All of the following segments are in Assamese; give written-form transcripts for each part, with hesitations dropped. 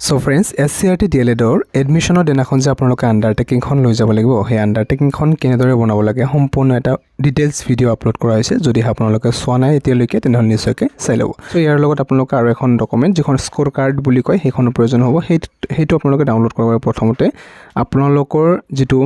সো ফ্ৰেন্ডস SCRT DLEDৰ এডমিশনৰ দিনাখন যে আপোনালোকে আন্ডাৰটেকিংখন লৈ যাব লাগিব সেই আন্ডাৰটেকিংখন কেনেদৰে বনাব লাগে সম্পূৰ্ণ এটা ডিটেইলছ ভিডিও আপলোড কৰা হৈছে যদি আপোনালোকে চোৱা নাই এতিয়ালৈকে তেনেহ'লে নিশ্চয়কৈ চাই ল'ব সো ইয়াৰ লগত আপোনালোকে আৰু এখন ডকুমেন্ট যিখন স্কোৰ কাৰ্ড বুলি কয় সেইখনৰ প্ৰয়োজন হ'ব সেইটো আপোনালোকে ডাউনলোড কৰাৰ প্ৰথমতে আপোনালোকৰ যেটো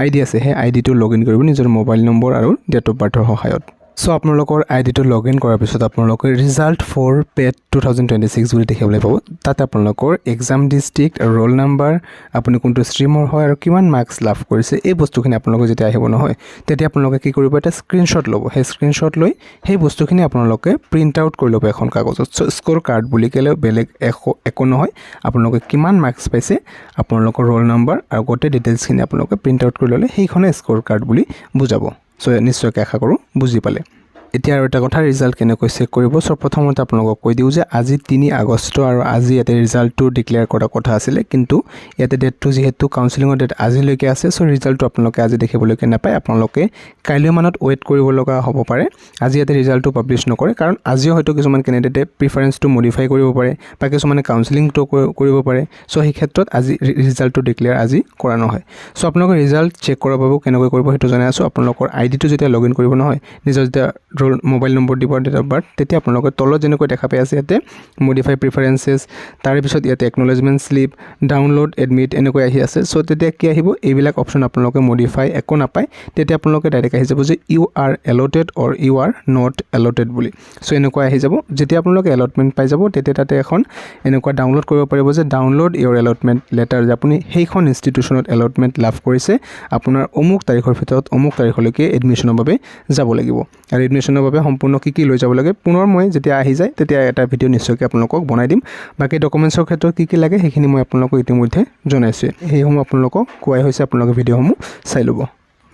আইডি আছে সেই আইডিটো লগইন কৰিব নিজৰ মোবাইল নম্বৰ আৰু ডেট অফ বাৰ্থৰ সহায়ত সো আপোনালোকৰ আইডিটো লগইন কৰাৰ পিছত আপোনালোকে ৰিজাল্ট ফৰ পেট 2026 বুলি দেখিবলৈ পাব তাতে আপোনালোকৰ এক্সাম ডিস্ট্ৰিক্ট আৰু ৰোল নাম্বাৰ আপুনি কোনটো ষ্ট্ৰীমৰ হয় আৰু কিমান মাৰ্কস লাভ কৰিছে এই বস্তুখিনি আপোনালোকে যেতিয়া আহিব নহয় তেতিয়া আপোনালোকে কি কৰিব এটা স্ক্ৰিনশ্বট ল'ব সেই স্ক্ৰিনশ্বট লৈ সেই বস্তুখিনি আপোনালোকে প্ৰিন্ট আউট কৰি ল'ব এখন কাগজত স্কোৰ কাৰ্ড বুলি ক'লে বেলেগ একো নহয় আপোনালোকে কিমান মাৰ্কস পাইছে আপোনালোকৰ ৰোল নাম্বাৰ আৰু গোটেই ডিটেইলছখিনি আপোনালোকে প্ৰিন্ট আউট কৰি ল'লে সেইখনে স্কোৰ কাৰ্ড বুলি বুজাব সো নিশ্চয়কৈ আশা কৰোঁ বুজি পালে এতিয়া আৰু এটা কথা ৰিজাল্ট কেনেকৈ চেক কৰিব সো প্ৰথমতে আপোনালোকক কৈ দিওঁ যে আজি 3 আগষ্ট আৰু আজি ইয়াতে ৰিজাল্টটো ডিক্লেয়াৰ কৰা কথা আছিল কিন্তু ইয়াতে ডেটটো যেহেতু কাউন্সেলিংৰ ডেট আজিলৈকে আছে সো ৰিজাল্টটো আপোনালোকে আজি দেখিবলৈকে নাপায় আপোনালোকে কাইলৈ মানত ওয়েট কৰিব লগা হ'ব পাৰে আজি ইয়াতে ৰিজাল্টটো পাবলিশ নকৰে কাৰণ আজিও হয়তো কিছুমান কেণ্ডিডেটে প্ৰিফাৰেন্সটো মডিফাই কৰিব পাৰে বা কিছুমানে কাউন্সেলিংটো কৰিব পাৰে সো এই ক্ষেত্ৰত আজি ৰিজাল্টটো ডিক্লেয়াৰ আজি কৰা নহয় সো আপোনালোকে ৰিজাল্ট চেক কৰাৰ বাবে কেনেকৈ কৰিব হেতু জনাই আছো আপোনালোকৰ আইডিটো যেতিয়া লগইন কৰিব নহয় নিজৰ যেতিয়া মোবাইল নম্বৰ দিব ডেট অফ বাৰ্থ তেতিয়া আপোনালোকে তলত যেনেকৈ দেখা পাই আছে ইয়াতে মডিফাই প্ৰিফাৰেন্সেস তাৰ পিছত ইয়াতে একনলেজমেন্ট স্লিপ ডাউনলোড এডমিট এনেকৈ আহি আছে সো তেতিয়া কি আহিব এইবিলাক অপচন আপোনালোকে মডিফাই একো নাপায় তেতিয়া আপোনালোকে ডাইৰেক্ট আহি যাব যে you are allotted or you are not allotted বুলি সো এনেকৈ আহি যাব যেতিয়া আপোনালোকে এলটমেন্ট পাই যাব তেতিয়া তাতে এখন এনেকৈ ডাউনলোড কৰিব পাৰিব যে ডাউনলোড ইউৰ এলটমেন্ট লেটাৰ যে আপুনি সেইখন ইনষ্টিটিউচনত এলটমেন্ট লাভ কৰিছে আপোনাৰ অমুক তাৰিখৰ ভিতৰত অমুক তাৰিখলৈকে এডমিশনৰ বাবে যাব লাগিব আৰু এডমিশনৰ বাবে সম্পূৰ্ণ কি লৈ যাব লাগে পুনৰ মই যেতিয়া আহি যায় তেতিয়া এটা ভিডিও নিশ্চয়কৈ আপোনালোকক বনাই দিম বাকি ডকুমেন্টছৰ ক্ষেত্ৰত কি লাগে সেইখিনি মই আপোনালোকক ইতিমধ্যে জনাইছো সেইসমূহ আপোনালোকক কোৱাই হৈছে আপোনালোকে ভিডিওসমূহ চাই ল'ব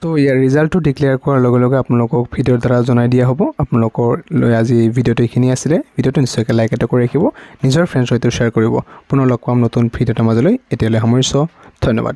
তো ইয়াৰ ৰিজাল্টটো ডিক্লেয়াৰ কৰাৰ লগে লগে আপোনালোকক ভিডিওৰ দ্বাৰা জনাই দিয়া হ'ব আপোনালোকৰ লৈ আজি ভিডিওটো এইখিনি আছিল ভিডিওটো নিশ্চয়কৈ লাইক এটা কৰি ৰাখিব নিজৰ ফ্ৰেণ্ডৰ সৈতে শ্বেয়াৰ কৰিব পুনৰ লগ পাম নতুন ভিডিওৰ মাজলৈ এতিয়ালৈ সামৰিছো ধন্যবাদ